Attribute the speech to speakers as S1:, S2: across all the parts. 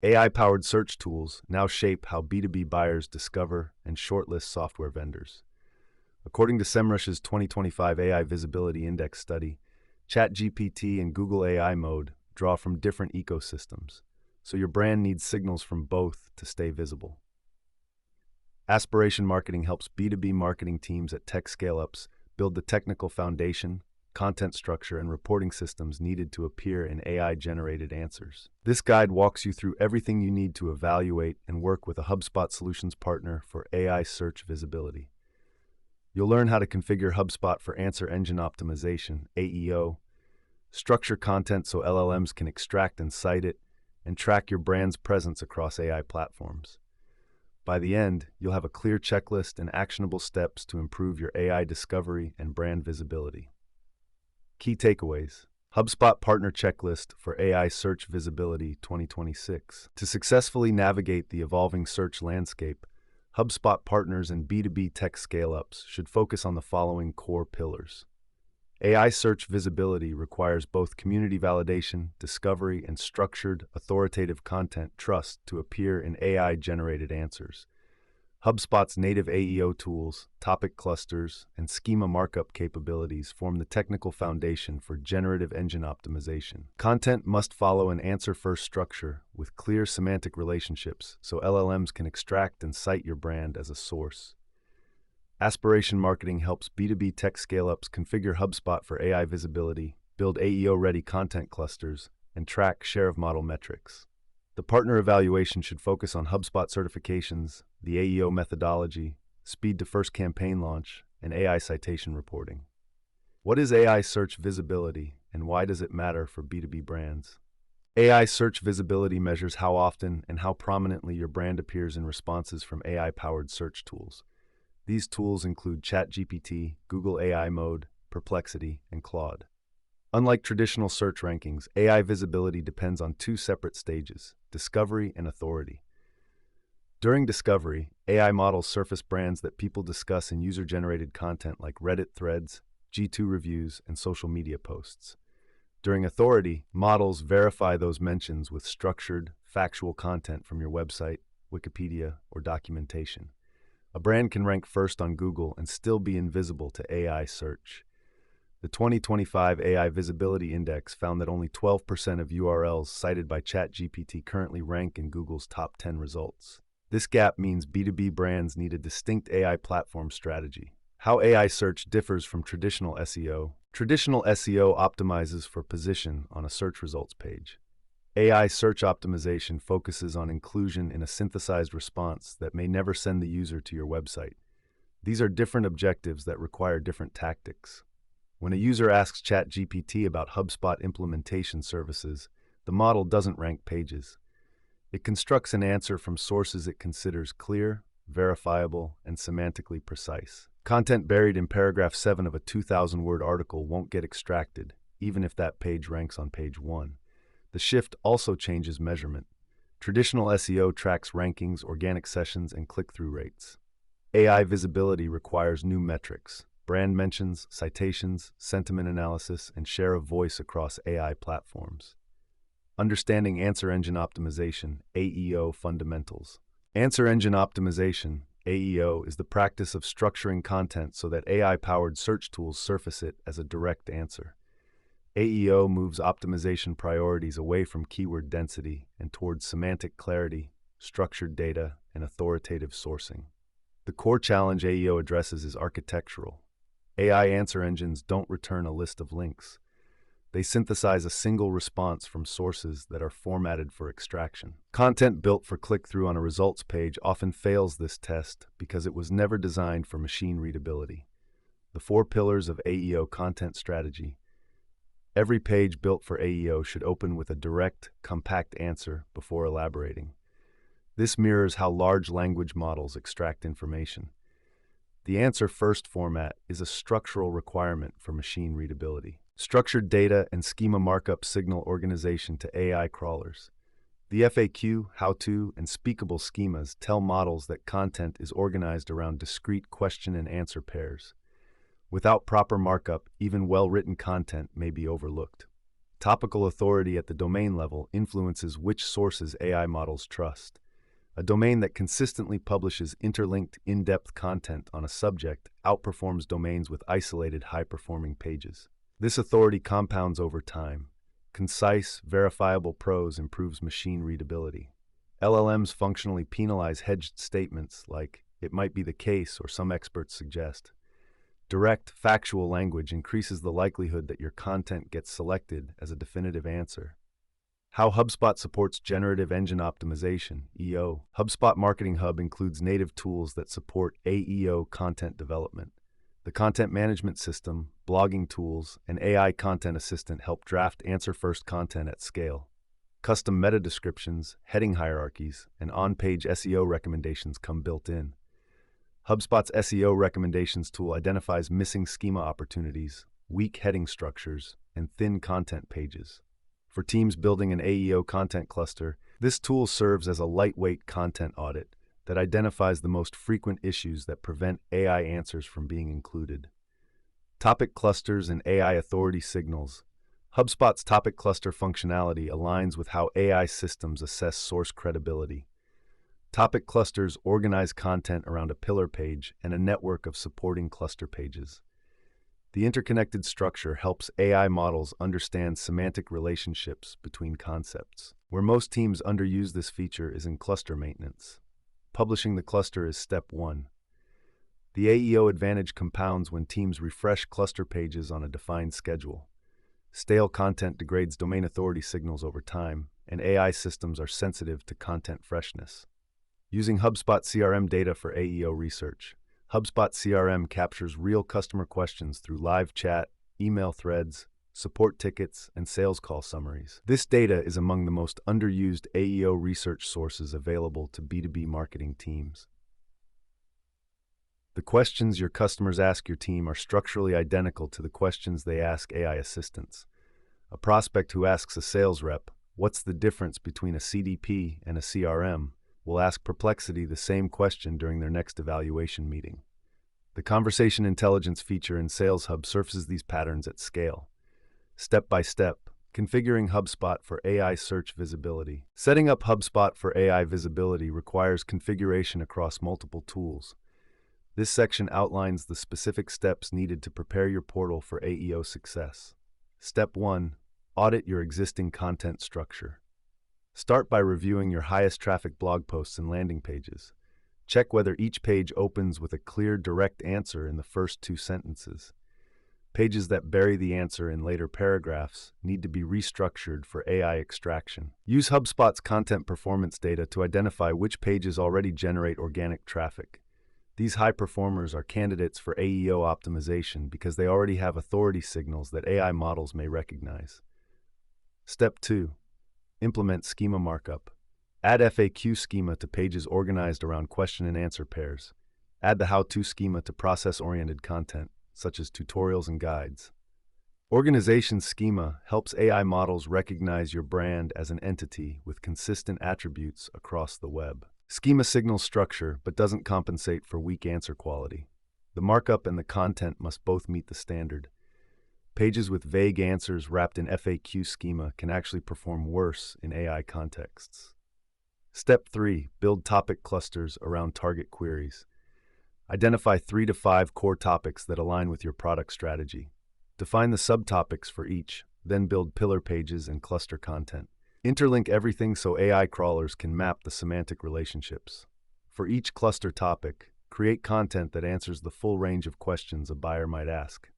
S1: AI-powered search tools now shape how B2B buyers discover and shortlist software vendors. According to SEMrush's 2025 AI Visibility Index study, ChatGPT and Google AI Mode draw from different ecosystems, so your brand needs signals from both to stay visible. Aspiration Marketing helps B2B marketing teams at tech scale-ups build the technical foundation, content structure, and reporting systems needed to appear in AI-generated answers. This guide walks you through everything you need to evaluate and work with a HubSpot solutions partner for AI search visibility. You'll learn how to configure HubSpot for answer engine optimization, AEO, structure content so LLMs can extract and cite it, and track your brand's presence across AI platforms. By the end, you'll have a clear checklist and actionable steps to improve your AI discovery and brand visibility. Key takeaways: HubSpot Partner Checklist for AI Search Visibility 2026. To successfully navigate the evolving search landscape, HubSpot partners and B2B tech scale-ups should focus on the following core pillars. AI search visibility requires both community validation, discovery, and structured, authoritative content trust to appear in AI-generated answers. HubSpot's native AEO tools, topic clusters, and schema markup capabilities form the technical foundation for generative engine optimization. Content must follow an answer-first structure with clear semantic relationships so LLMs can extract and cite your brand as a source. Aspiration Marketing helps B2B tech scale-ups configure HubSpot for AI visibility, build AEO-ready content clusters, and track share of model metrics. The partner evaluation should focus on HubSpot certifications, the AEO methodology, speed to first campaign launch, and AI citation reporting. What is AI search visibility, and why does it matter for B2B brands? AI search visibility measures how often and how prominently your brand appears in responses from AI-powered search tools. These tools include ChatGPT, Google AI Mode, Perplexity, and Claude. Unlike traditional search rankings, AI visibility depends on two separate stages: discovery and authority. During discovery, AI models surface brands that people discuss in user-generated content like Reddit threads, G2 reviews, and social media posts. During authority, models verify those mentions with structured, factual content from your website, Wikipedia, or documentation. A brand can rank first on Google and still be invisible to AI search. The 2025 AI Visibility Index found that only 12% of URLs cited by ChatGPT currently rank in Google's top 10 results. This gap means B2B brands need a distinct AI platform strategy. How AI search differs from traditional SEO. Traditional SEO optimizes for position on a search results page. AI search optimization focuses on inclusion in a synthesized response that may never send the user to your website. These are different objectives that require different tactics. When a user asks ChatGPT about HubSpot implementation services, the model doesn't rank pages. It constructs an answer from sources it considers clear, verifiable, and semantically precise. Content buried in paragraph 7 of a 2,000-word article won't get extracted, even if that page ranks on page 1. The shift also changes measurement. Traditional SEO tracks rankings, organic sessions, and click-through rates. AI visibility requires new metrics: brand mentions, citations, sentiment analysis, and share of voice across AI platforms. Understanding answer engine optimization, AEO fundamentals. Answer engine optimization, AEO, is the practice of structuring content so that AI-powered search tools surface it as a direct answer. AEO moves optimization priorities away from keyword density and towards semantic clarity, structured data, and authoritative sourcing. The core challenge AEO addresses is architectural. AI answer engines don't return a list of links. They synthesize a single response from sources that are formatted for extraction. Content built for click-through on a results page often fails this test because it was never designed for machine readability. The 4 pillars of AEO content strategy. Every page built for AEO should open with a direct, compact answer before elaborating. This mirrors how large language models extract information. The answer-first format is a structural requirement for machine readability. Structured data and schema markup signal organization to AI crawlers. The FAQ, how-to, and speakable schemas tell models that content is organized around discrete question and answer pairs. Without proper markup, even well-written content may be overlooked. Topical authority at the domain level influences which sources AI models trust. A domain that consistently publishes interlinked, in-depth content on a subject outperforms domains with isolated, high-performing pages. This authority compounds over time. Concise, verifiable prose improves machine readability. LLMs functionally penalize hedged statements like, "it might be the case," or "some experts suggest." Direct, factual language increases the likelihood that your content gets selected as a definitive answer. How HubSpot supports generative engine optimization, EO. HubSpot Marketing Hub includes native tools that support AEO content development. The content management system, blogging tools, and AI content assistant help draft answer-first content at scale. Custom meta descriptions, heading hierarchies, and on-page SEO recommendations come built in. HubSpot's SEO recommendations tool identifies missing schema opportunities, weak heading structures, and thin content pages. For teams building an AEO content cluster, this tool serves as a lightweight content audit that identifies the most frequent issues that prevent AI answers from being included. Topic clusters and AI authority signals. HubSpot's topic cluster functionality aligns with how AI systems assess source credibility. Topic clusters organize content around a pillar page and a network of supporting cluster pages. The interconnected structure helps AI models understand semantic relationships between concepts. Where most teams underuse this feature is in cluster maintenance. Publishing the cluster is step 1. The AEO advantage compounds when teams refresh cluster pages on a defined schedule. Stale content degrades domain authority signals over time, and AI systems are sensitive to content freshness. Using HubSpot CRM data for AEO research. HubSpot CRM captures real customer questions through live chat, email threads, support tickets, and sales call summaries. This data is among the most underused AEO research sources available to B2B marketing teams. The questions your customers ask your team are structurally identical to the questions they ask AI assistants. A prospect who asks a sales rep, "What's the difference between a CDP and a CRM?" will ask Perplexity the same question during their next evaluation meeting. The Conversation Intelligence feature in Sales Hub surfaces these patterns at scale. Step by step, configuring HubSpot for AI search visibility. Setting up HubSpot for AI visibility requires configuration across multiple tools. This section outlines the specific steps needed to prepare your portal for AEO success. Step 1. Audit your existing content structure. Start by reviewing your highest traffic blog posts and landing pages. Check whether each page opens with a clear, direct answer in the first 2 sentences. Pages that bury the answer in later paragraphs need to be restructured for AI extraction. Use HubSpot's content performance data to identify which pages already generate organic traffic. These high performers are candidates for AEO optimization because they already have authority signals that AI models may recognize. Step 2. Implement schema markup. Add FAQ schema to pages organized around question and answer pairs. Add the how-to schema to process-oriented content, such as tutorials and guides. Organization schema helps AI models recognize your brand as an entity with consistent attributes across the web. Schema signals structure but doesn't compensate for weak answer quality. The markup and the content must both meet the standard. Pages with vague answers wrapped in FAQ schema can actually perform worse in AI contexts. Step 3. Build topic clusters around target queries. Identify 3 to 5 core topics that align with your product strategy. Define the subtopics for each, then build pillar pages and cluster content. Interlink everything so AI crawlers can map the semantic relationships. For each cluster topic, create content that answers the full range of questions a buyer might ask.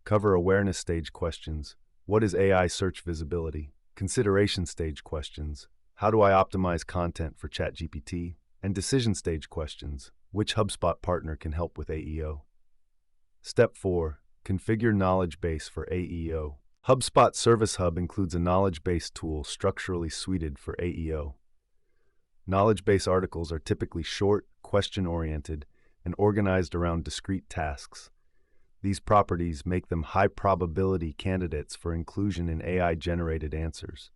S1: Cover awareness stage questions. What is AI search visibility? Consideration stage questions. How do I optimize content for ChatGPT? And decision stage questions. Which HubSpot partner can help with AEO? Step 4. Configure knowledge base for AEO. HubSpot Service Hub includes a knowledge base tool structurally suited for AEO. Knowledge base articles are typically short, question-oriented, and organized around discrete tasks. These properties make them high-probability candidates for inclusion in AI-generated answers.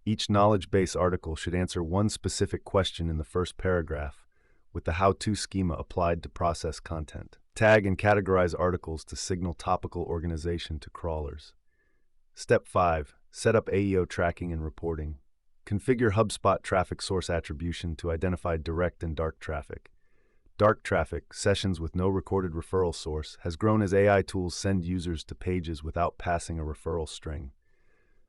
S1: Each knowledge base article should answer one specific question in the first paragraph, with the how-to schema applied to process content. Tag and categorize articles to signal topical organization to crawlers. Step 5. Set up AEO tracking and reporting. Configure HubSpot traffic source attribution to identify direct and dark traffic. Dark traffic, sessions with no recorded referral source, has grown as AI tools send users to pages without passing a referral string.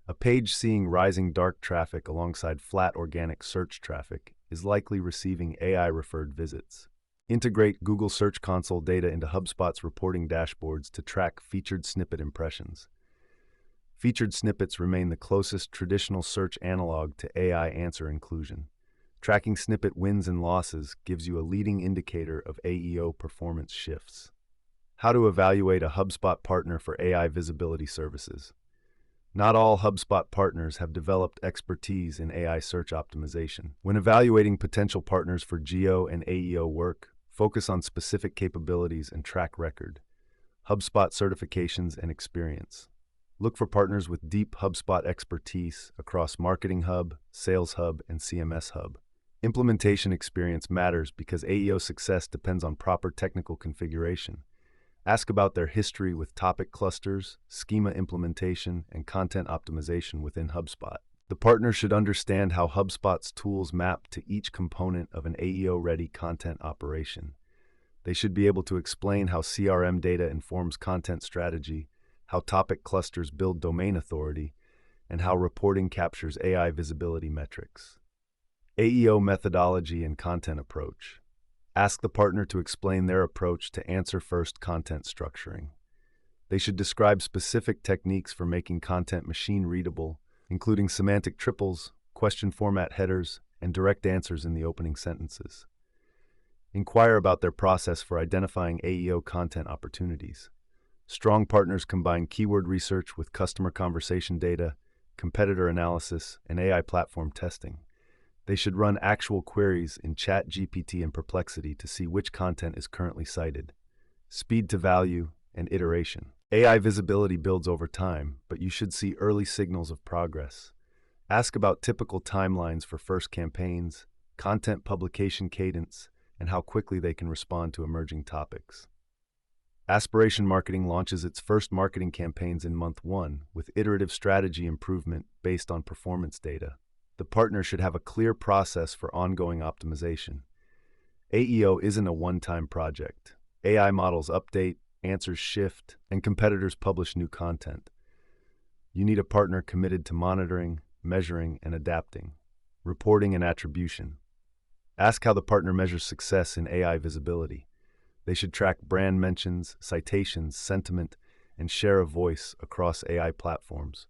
S1: A page seeing rising dark traffic alongside flat organic search traffic is likely receiving AI-referred visits. Integrate Google Search Console data into HubSpot's reporting dashboards to track featured snippet impressions. Featured snippets remain the closest traditional search analog to AI answer inclusion. Tracking snippet wins and losses gives you a leading indicator of AEO performance shifts. How to evaluate a HubSpot partner for AI visibility services. Not all HubSpot partners have developed expertise in AI search optimization. When evaluating potential partners for geo and AEO work, focus on specific capabilities and track record. HubSpot certifications and experience. Look for partners with deep HubSpot expertise across Marketing Hub, Sales Hub, and CMS Hub. Implementation experience matters because AEO success depends on proper technical configuration. Ask about their history with topic clusters, schema implementation, and content optimization within HubSpot. The partner should understand how HubSpot's tools map to each component of an AEO-ready content operation. They should be able to explain how CRM data informs content strategy, how topic clusters build domain authority, and how reporting captures AI visibility metrics. AEO methodology and content approach. Ask the partner to explain their approach to answer-first content structuring. They should describe specific techniques for making content machine-readable, including semantic triples, question format headers, and direct answers in the opening sentences. Inquire about their process for identifying AEO content opportunities. Strong partners combine keyword research with customer conversation data, competitor analysis, and AI platform testing. They should run actual queries in ChatGPT and Perplexity to see which content is currently cited. Speed to value and iteration. AI visibility builds over time, but you should see early signals of progress. Ask about typical timelines for first campaigns, content publication cadence, and how quickly they can respond to emerging topics. Aspiration Marketing launches its first marketing campaigns in month 1 with iterative strategy improvement based on performance data. The partner should have a clear process for ongoing optimization. AEO isn't a one-time project. AI models update, answers shift, and competitors publish new content. You need a partner committed to monitoring, measuring, and adapting. Reporting and attribution. Ask how the partner measures success in AI visibility. They should track brand mentions, citations, sentiment, and share of voice across AI platforms.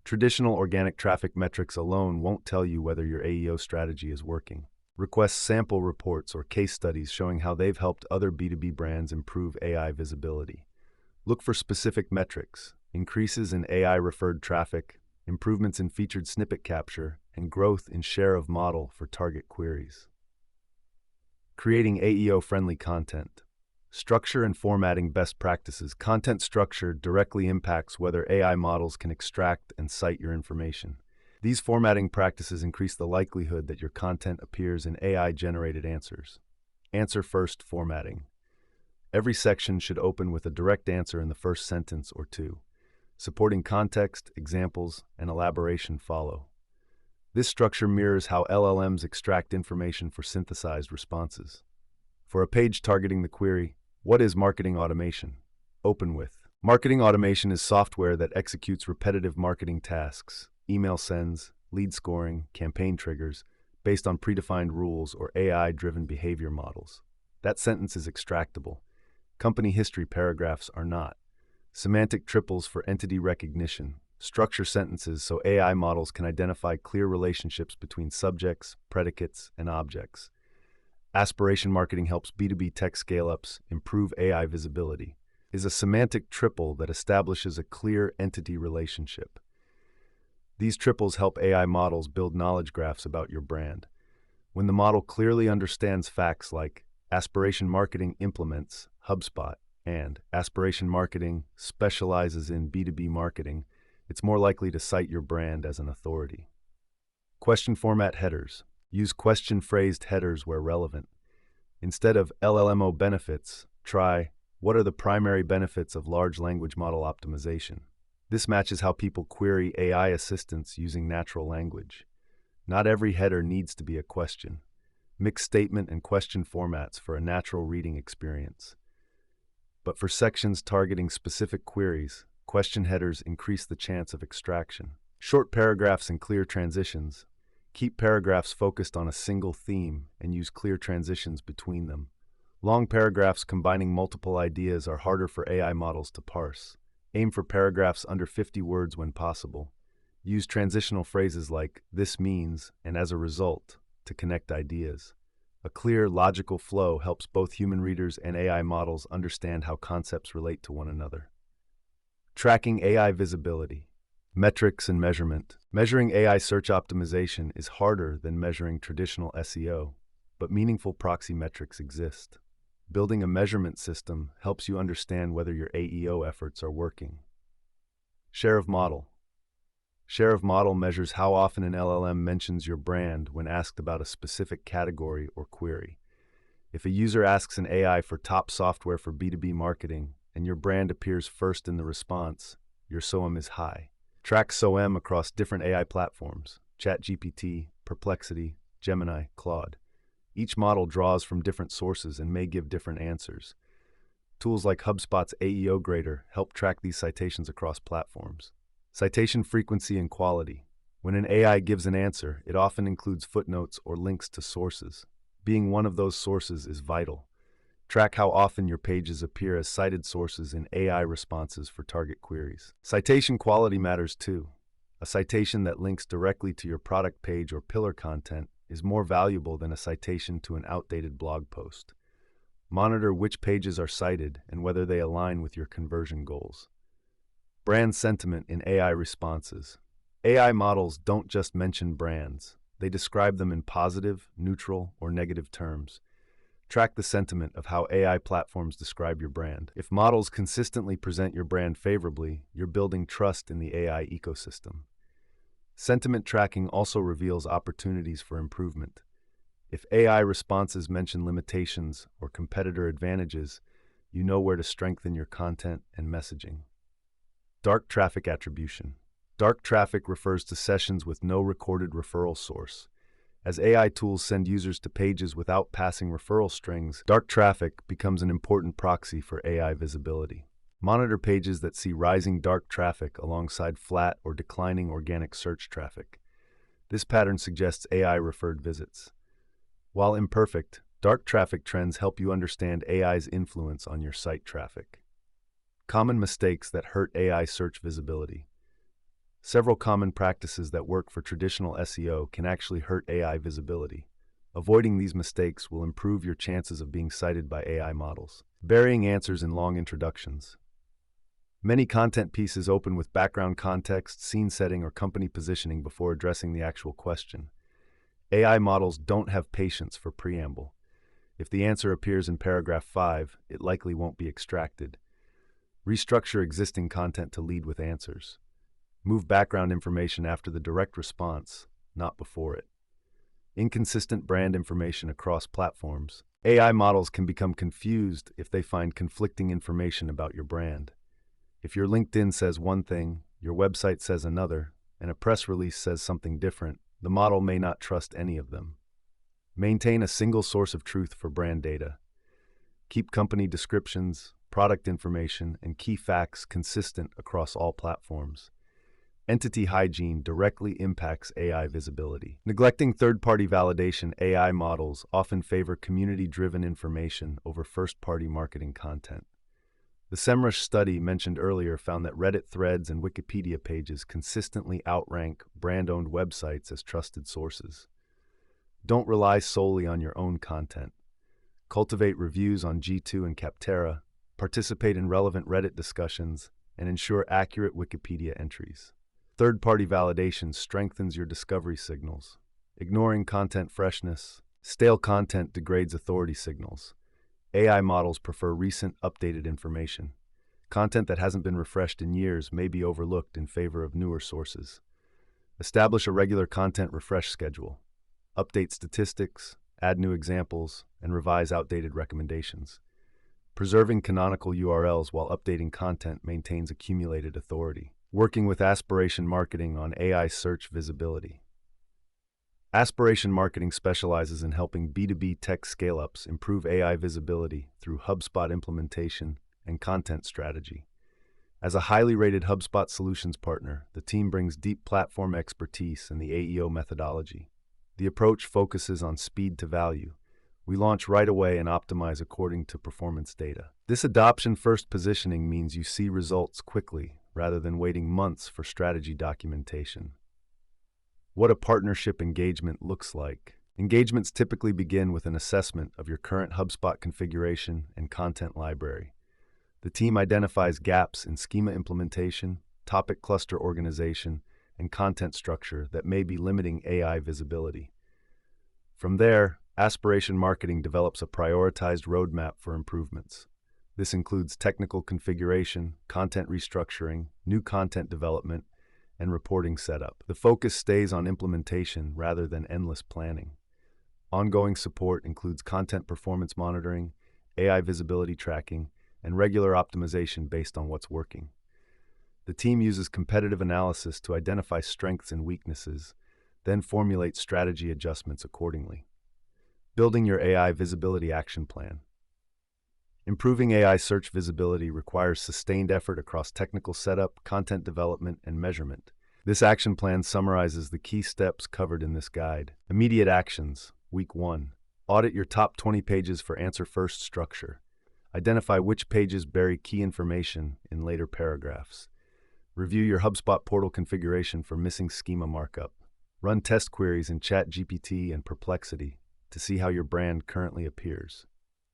S1: Traditional organic traffic metrics alone won't tell you whether your AEO strategy is working. Request sample reports or case studies showing how they've helped other B2B brands improve AI visibility. Look for specific metrics, increases in AI-referred traffic, improvements in featured snippet capture, and growth in share of model for target queries. Creating AEO-friendly content. Structure and formatting best practices. Content structure directly impacts whether AI models can extract and cite your information. These formatting practices increase the likelihood that your content appears in AI-generated answers. Answer-first formatting. Every section should open with a direct answer in the first sentence or two. Supporting context, examples, and elaboration follow. This structure mirrors how LLMs extract information for synthesized responses. For a page targeting the query, what is marketing automation? Open with. Marketing automation is software that executes repetitive marketing tasks, email sends, lead scoring, campaign triggers, based on predefined rules or AI-driven behavior models. That sentence is extractable. Company history paragraphs are not. Semantic triples for entity recognition. Structure sentences so AI models can identify clear relationships between subjects, predicates, and objects. Aspiration Marketing helps B2B tech scale-ups improve AI visibility. Is a semantic triple that establishes a clear entity relationship. These triples help AI models build knowledge graphs about your brand. When the model clearly understands facts like Aspiration Marketing implements HubSpot and Aspiration Marketing specializes in B2B marketing, it's more likely to cite your brand as an authority. Question format headers. Use question-phrased headers where relevant. Instead of LLMO benefits, try, what are the primary benefits of large language model optimization? This matches how people query AI assistants using natural language. Not every header needs to be a question. Mix statement and question formats for a natural reading experience. But for sections targeting specific queries, question headers increase the chance of extraction. Short paragraphs and clear transitions. Keep paragraphs focused on a single theme and use clear transitions between them. Long paragraphs combining multiple ideas are harder for AI models to parse. Aim for paragraphs under 50 words when possible. Use transitional phrases like "this means" and "as a result" to connect ideas. A clear, logical flow helps both human readers and AI models understand how concepts relate to one another. Tracking AI visibility. Metrics and measurement. Measuring AI search optimization is harder than measuring traditional SEO, but meaningful proxy metrics exist. Building a measurement system helps you understand whether your AEO efforts are working. Share of model. Share of model measures how often an LLM mentions your brand when asked about a specific category or query. If a user asks an AI for top software for B2B marketing and your brand appears first in the response, your SOM is high. Track SOM across different AI platforms: ChatGPT, Perplexity, Gemini, Claude. Each model draws from different sources and may give different answers. Tools like HubSpot's AEO Grader help track these citations across platforms. Citation frequency and quality. When an AI gives an answer, it often includes footnotes or links to sources. Being one of those sources is vital. Track how often your pages appear as cited sources in AI responses for target queries. Citation quality matters too. A citation that links directly to your product page or pillar content is more valuable than a citation to an outdated blog post. Monitor which pages are cited and whether they align with your conversion goals. Brand sentiment in AI responses. AI models don't just mention brands. They describe them in positive, neutral, or negative terms. Track the sentiment of how AI platforms describe your brand. If models consistently present your brand favorably, you're building trust in the AI ecosystem. Sentiment tracking also reveals opportunities for improvement. If AI responses mention limitations or competitor advantages, you know where to strengthen your content and messaging. Dark traffic attribution. Dark traffic refers to sessions with no recorded referral source. As AI tools send users to pages without passing referral strings, dark traffic becomes an important proxy for AI visibility. Monitor pages that see rising dark traffic alongside flat or declining organic search traffic. This pattern suggests AI-referred visits. While imperfect, dark traffic trends help you understand AI's influence on your site traffic. Common mistakes that hurt AI search visibility. Several common practices that work for traditional SEO can actually hurt AI visibility. Avoiding these mistakes will improve your chances of being cited by AI models. Burying answers in long introductions. Many content pieces open with background context, scene setting, or company positioning before addressing the actual question. AI models don't have patience for preamble. If the answer appears in paragraph 5, it likely won't be extracted. Restructure existing content to lead with answers. Move background information after the direct response, not before it. Inconsistent brand information across platforms. AI models can become confused if they find conflicting information about your brand. If your LinkedIn says one thing, your website says another, and a press release says something different, the model may not trust any of them. Maintain a single source of truth for brand data. Keep company descriptions, product information, and key facts consistent across all platforms. Entity hygiene directly impacts AI visibility. Neglecting third-party validation. AI models often favor community-driven information over first-party marketing content. The SEMrush study mentioned earlier found that Reddit threads and Wikipedia pages consistently outrank brand-owned websites as trusted sources. Don't rely solely on your own content. Cultivate reviews on G2 and Capterra, participate in relevant Reddit discussions, and ensure accurate Wikipedia entries. Third-party validation strengthens your discovery signals. Ignoring content freshness. Stale content degrades authority signals. AI models prefer recent, updated information. Content that hasn't been refreshed in years may be overlooked in favor of newer sources. Establish a regular content refresh schedule. Update statistics, add new examples, and revise outdated recommendations. Preserving canonical URLs while updating content maintains accumulated authority. Working with Aspiration Marketing on AI search visibility. Aspiration Marketing specializes in helping B2B tech scale-ups improve AI visibility through HubSpot implementation and content strategy. As a highly rated HubSpot solutions partner, the team brings deep platform expertise and the AEO methodology. The approach focuses on speed to value. We launch right away and optimize according to performance data. This adoption-first positioning means you see results quickly rather than waiting months for strategy documentation. What a partnership engagement looks like. Engagements typically begin with an assessment of your current HubSpot configuration and content library. The team identifies gaps in schema implementation, topic cluster organization, and content structure that may be limiting AI visibility. From there, Aspiration Marketing develops a prioritized roadmap for improvements. This includes technical configuration, content restructuring, new content development, and reporting setup. The focus stays on implementation rather than endless planning. Ongoing support includes content performance monitoring, AI visibility tracking, and regular optimization based on what's working. The team uses competitive analysis to identify strengths and weaknesses, then formulate strategy adjustments accordingly. Building your AI visibility action plan. Improving AI search visibility requires sustained effort across technical setup, content development, and measurement. This action plan summarizes the key steps covered in this guide. Immediate actions. Week 1. Audit your top 20 pages for answer-first structure. Identify which pages bury key information in later paragraphs. Review your HubSpot portal configuration for missing schema markup. Run test queries in ChatGPT and Perplexity to see how your brand currently appears.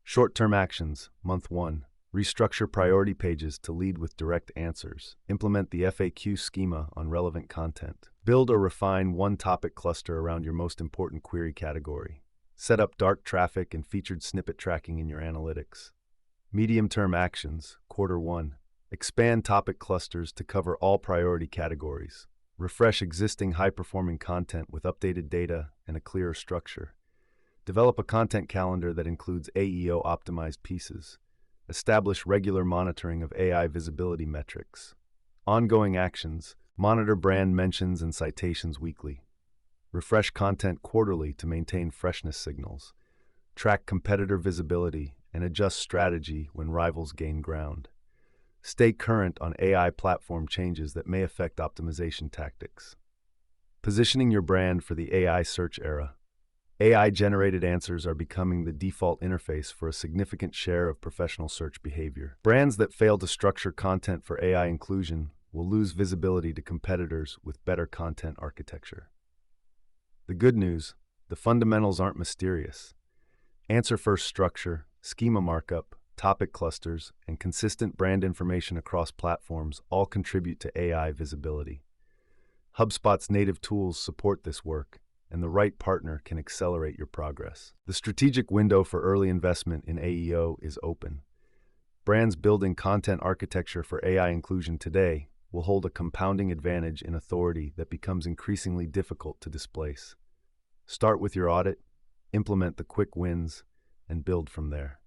S1: Short-term actions. Month 1. Restructure priority pages to lead with direct answers. Implement the FAQ schema on relevant content. Build or refine one topic cluster around your most important query category. Set up dark traffic and featured snippet tracking in your analytics. Medium-term actions. Quarter 1. Expand topic clusters to cover all priority categories. Refresh existing high-performing content with updated data and a clearer structure. Develop a content calendar that includes AEO-optimized pieces. Establish regular monitoring of AI visibility metrics. Ongoing actions. Monitor brand mentions and citations weekly. Refresh content quarterly to maintain freshness signals. Track competitor visibility and adjust strategy when rivals gain ground. Stay current on AI platform changes that may affect optimization tactics. Positioning your brand for the AI search era. AI-generated answers are becoming the default interface for a significant share of professional search behavior. Brands that fail to structure content for AI inclusion will lose visibility to competitors with better content architecture. The good news, the fundamentals aren't mysterious. Answer-first structure, schema markup, topic clusters, and consistent brand information across platforms all contribute to AI visibility. HubSpot's native tools support this work, and the right partner can accelerate your progress. The strategic window for early investment in AEO is open. Brands building content architecture for AI inclusion today will hold a compounding advantage in authority that becomes increasingly difficult to displace. Start with your audit, implement the quick wins, and build from there.